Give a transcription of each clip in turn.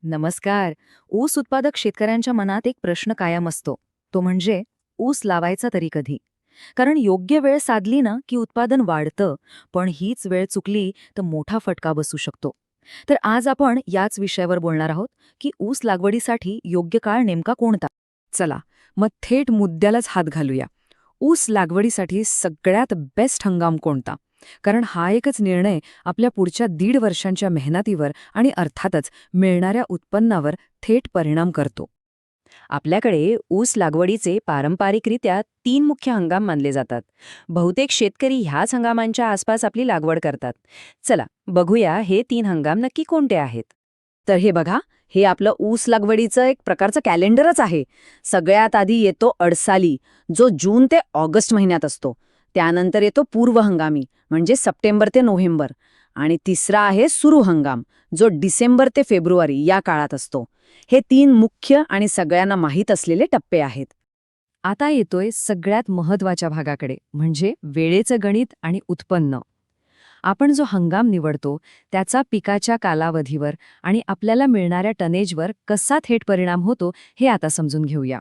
नमस्कार. ऊस उत्पादक शेतकऱ्यांच्या मनात एक प्रश्न कायम असतो. तो म्हणजे ऊस लावायचा तरी कधी? कारण योग्य वेळ साधली ना की उत्पादन वाढतं, पण हीच वेळ चुकली तर मोठा फटका बसू शकतो. तर आज आपण याच विषयावर बोलणार आहोत की ऊस लागवडीसाठी योग्य काळ नेमका कोणता. चला, मग थेट मुद्द्यालाच हात घालूया. ऊस लागवडीसाठी सगळ्यात बेस्ट हंगाम कोणता? कारण हा एकच निर्णय आपल्या पुढच्या 1.5 वर्षांच्या मेहनतीवर आणि अर्थातच मिळणाऱ्या उत्पन्नावर थेट परिणाम करतो. आपल्याकडे ऊस लागवडीचे पारंपरिकरित्या 3 मुख्य हंगाम मानले जातात. बहुतेक शेतकरी ह्याच हंगामांच्या आसपास आपली लागवड करतात. चला, बघूया हे 3 हंगाम नक्की कोणते आहेत. तर हे बघा, हे आपलं ऊस लागवडीचं एक प्रकारचं कॅलेंडरच आहे. सगळ्यात आधी येतो अडसाली, जो जून ते ऑगस्ट महिन्यात असतो. त्यानंतर येतो पूर्व हंगामी, म्हणजे सप्टेंबर ते नोव्हेंबर. आणि तिसरा आहे सुरू हंगाम, जो डिसेंबर ते फेब्रुवारी या काळात असतो. हे 3 मुख्य आणि सगळ्यांना माहीत असलेले टप्पे आहेत. आता येतोय सगळ्यात महत्वाच्या भागाकडे, म्हणजे वेळेचं गणित आणि उत्पन्न. आपण जो हंगाम निवडतो त्याचा पिकाच्या कालावधीवर आणि आपल्याला मिळणाऱ्या टनेजवर कसा थेट परिणाम होतो हे आता समजून घेऊया.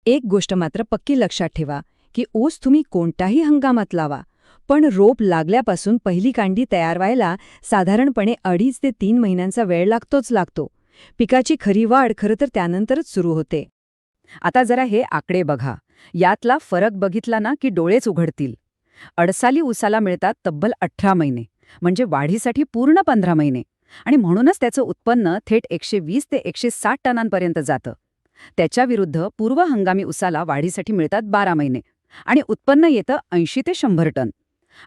एक गोष्ट मात्र पक्की लक्षात ठेवा की ऊस तुम्ही कोणत्याही हंगामात लावा, पण रोप लागल्यापासून पहिली कांडी तयार व्हायला साधारणपणे 2.5 ते 3 महिन्यांचा वेळ लागतो. पिकाची खरी वाढ खरं तर त्यानंतरच सुरू होते. आता जरा हे आकडे बघा. यातला फरक बघितला ना की डोळेच उघडतील. अडसाली ऊसाला मिळतात तब्बल 18 महिने, म्हणजे वाढीसाठी पूर्ण 15 महिने. आणि म्हणूनच त्याचं उत्पन्न थेट 120 ते 160 टनांपर्यंत जातं. त्याच्या विरुद्ध पूर्व हंगामी ऊसाला वाढीसाठी मिळतात 12 महिने आणि उत्पन्न येतं 80 ते 100 टन.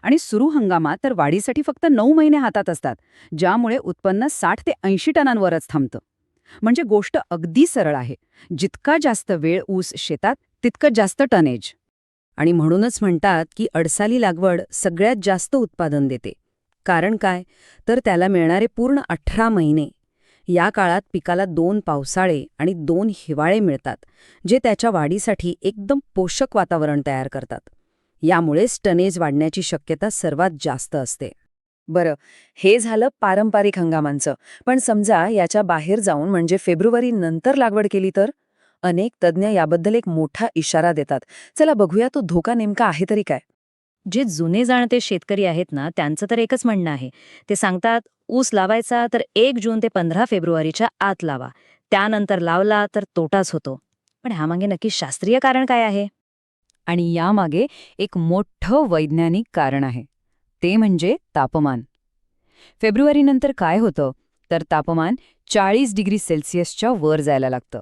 आणि सुरू हंगामात तर वाढीसाठी फक्त 9 महिने हातात असतात, ज्यामुळे उत्पन्न 60 ते 80 टनांवरच थांबतं. म्हणजे गोष्ट अगदी सरळ आहे. जितका जास्त वेळ ऊस शेतात, तितकं जास्त टनेज. आणि म्हणूनच म्हणतात की अडसाली लागवड सगळ्यात जास्त उत्पादन देते. कारण काय? तर त्याला मिळणारे पूर्ण 18 महिने. या काळात पिकाला 2 पावसाळे आणि 2 हिवाळे मिळतात, जे त्याच्या वाढीसाठी एकदम पोषक वातावरण तयार करतात. यामुळेच टनेज वाढण्याची शक्यता सर्वात जास्त असते. बरं, हे झालं पारंपरिक हंगामांचं. पण समजा याच्या बाहेर जाऊन म्हणजे फेब्रुवारी नंतर लागवड केली तर? अनेक तज्ज्ञ याबद्दल एक मोठा इशारा देतात. चला बघूया तो धोका नेमका आहे तरी काय. जे जुने जाणते शेतकरी आहेत ना, त्यांचं तर एकच म्हणणं आहे. ते सांगतात, ऊस लावायचा तर 1 जून ते 15 फेब्रुवारीच्या आत लावा. त्यानंतर लावला तर तोटाच होतो. पण ह्यामागे नक्की शास्त्रीय कारण काय आहे? आणि यामागे एक मोठं वैज्ञानिक कारण आहे. ते म्हणजे तापमान. फेब्रुवारीनंतर काय होतं तर तापमान 40 डिग्री सेल्सिअसच्या वर जायला लागतं.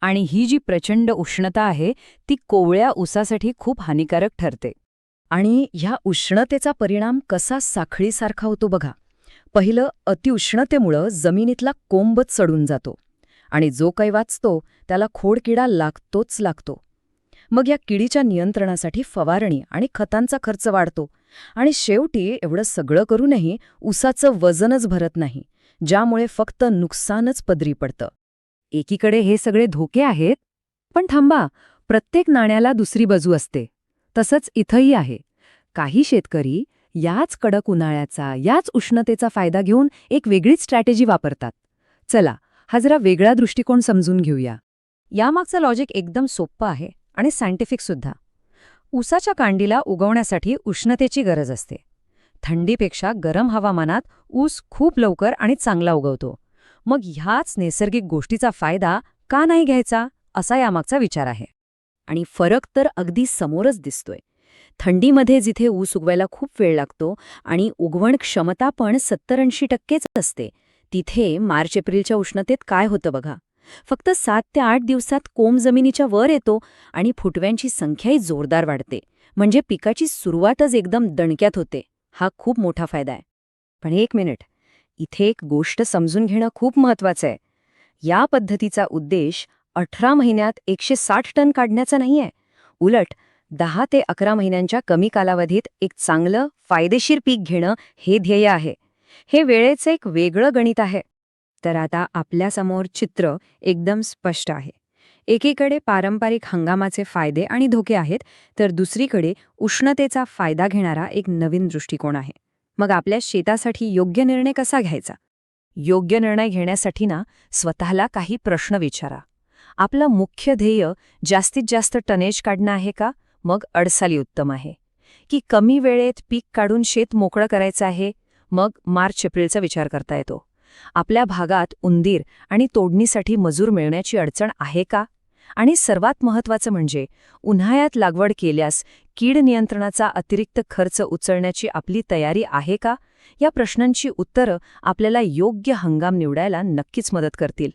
आणि ही जी प्रचंड उष्णता आहे ती कोवळ्या ऊसासाठी खूप हानिकारक ठरते. आणि ह्या उष्णतेचा परिणाम कसा साखळीसारखा होतो बघा. पहिलं, अतिउष्णतेमुळं जमिनीतला कोंबच सडून जातो. आणि जो काही वाचतो त्याला खोडकिडा लागतो. मग या किडीच्या नियंत्रणासाठी फवारणी आणि खतांचा खर्च वाढतो. आणि शेवटी एवढं सगळं करूनही ऊसाचं वजनच भरत नाही, ज्यामुळे फक्त नुकसानच पदरी पडतं. एकीकडे हे सगळे धोके आहेत, पण थांबा, प्रत्येक नाण्याला दुसरी बाजू असते. तसंच इथंही आहे. काही शेतकरी याच कडक उन्हाळ्याचा, याच उष्णतेचा फायदा घेऊन एक वेगळीच स्ट्रॅटेजी वापरतात. चला, हा जरा वेगळा दृष्टिकोन समजून घेऊया. यामागचं लॉजिक एकदम सोपं आहे आणि सायंटिफिक सुद्धा. ऊसाच्या कांडीला उगवण्यासाठी उष्णतेची गरज असते. थंडीपेक्षा गरम हवामानात ऊस खूप लवकर आणि चांगला उगवतो. मग ह्याच नैसर्गिक गोष्टीचा फायदा का नाही घ्यायचा, असा यामागचा विचार आहे. आणि फरक तर अगदी समोरच दिसतोय. थंडीमध्ये जिथे ऊस उगवायला खूप वेळ लागतो आणि उगवण क्षमता पण 70-80% असते, तिथे मार्च-एप्रिलच्या उष्णतेत काय होतं बघा. फक्त 7 ते 8 दिवसात कोंब जमिनीच्या वर येतो आणि फुटव्यांची संख्याही जोरदार वाढते. म्हणजे पिकाची सुरुवातच एकदम दणक्यात होते. हा खूप मोठा फायदा आहे. पण एक मिनिट, इथे एक गोष्ट समजून घेणं खूप महत्वाचं आहे. या पद्धतीचा उद्देश 18 महिन्यात 160 टन काढण्याचा नाहीये. उलट 10 ते 11 महिन्यांच्या कमी कालावधीत एक चांगलं, फायदेशीर पीक घेणं हे ध्येय आहे. हे वेळेचं एक वेगळं गणित आहे. तर आता आपल्यासमोर चित्र एकदम स्पष्ट आहे. एकीकडे पारंपरिक हंगामाचे फायदे आणि धोके आहेत, तर दुसरीकडे उष्णतेचा फायदा घेणारा एक नवीन दृष्टिकोन आहे. मग आपल्या शेतासाठी योग्य निर्णय कसा घ्यायचा? योग्य निर्णय घेण्यासाठी ना स्वतःला काही प्रश्न विचारा. आपलं मुख्य ध्येय जास्तीत जास्त टनेज काढणं आहे का? मग अडसाली उत्तम आहे. की कमी वेळेत पीक काढून शेत मोकळं करायचं आहे? मग मार्च-एप्रिलचा विचार करता येतो. आपल्या भागात उंदीर आणि तोडणीसाठी मजूर मिळण्याची अडचण आहे का? आणि सर्वात महत्त्वाचं म्हणजे उन्हाळ्यात लागवड केल्यास कीड नियंत्रणाचा अतिरिक्त खर्च उचलण्याची आपली तयारी आहे का? या प्रश्नांची उत्तरं आपल्याला योग्य हंगाम निवडायला नक्कीच मदत करतील.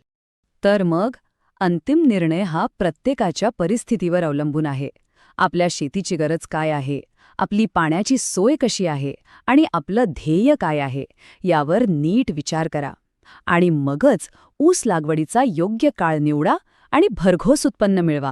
तर मग अंतिम निर्णय हा प्रत्येकाच्या परिस्थितीवर अवलंबून आहे. आपल्या शेतीची गरज काय आहे, आपली पाण्याची सोय कशी आहे आणि आपलं ध्येय काय आहे यावर नीट विचार करा. आणि मगच ऊस लागवडीचा योग्य काळ निवडा आणि भरघोस उत्पन्न मिळवा.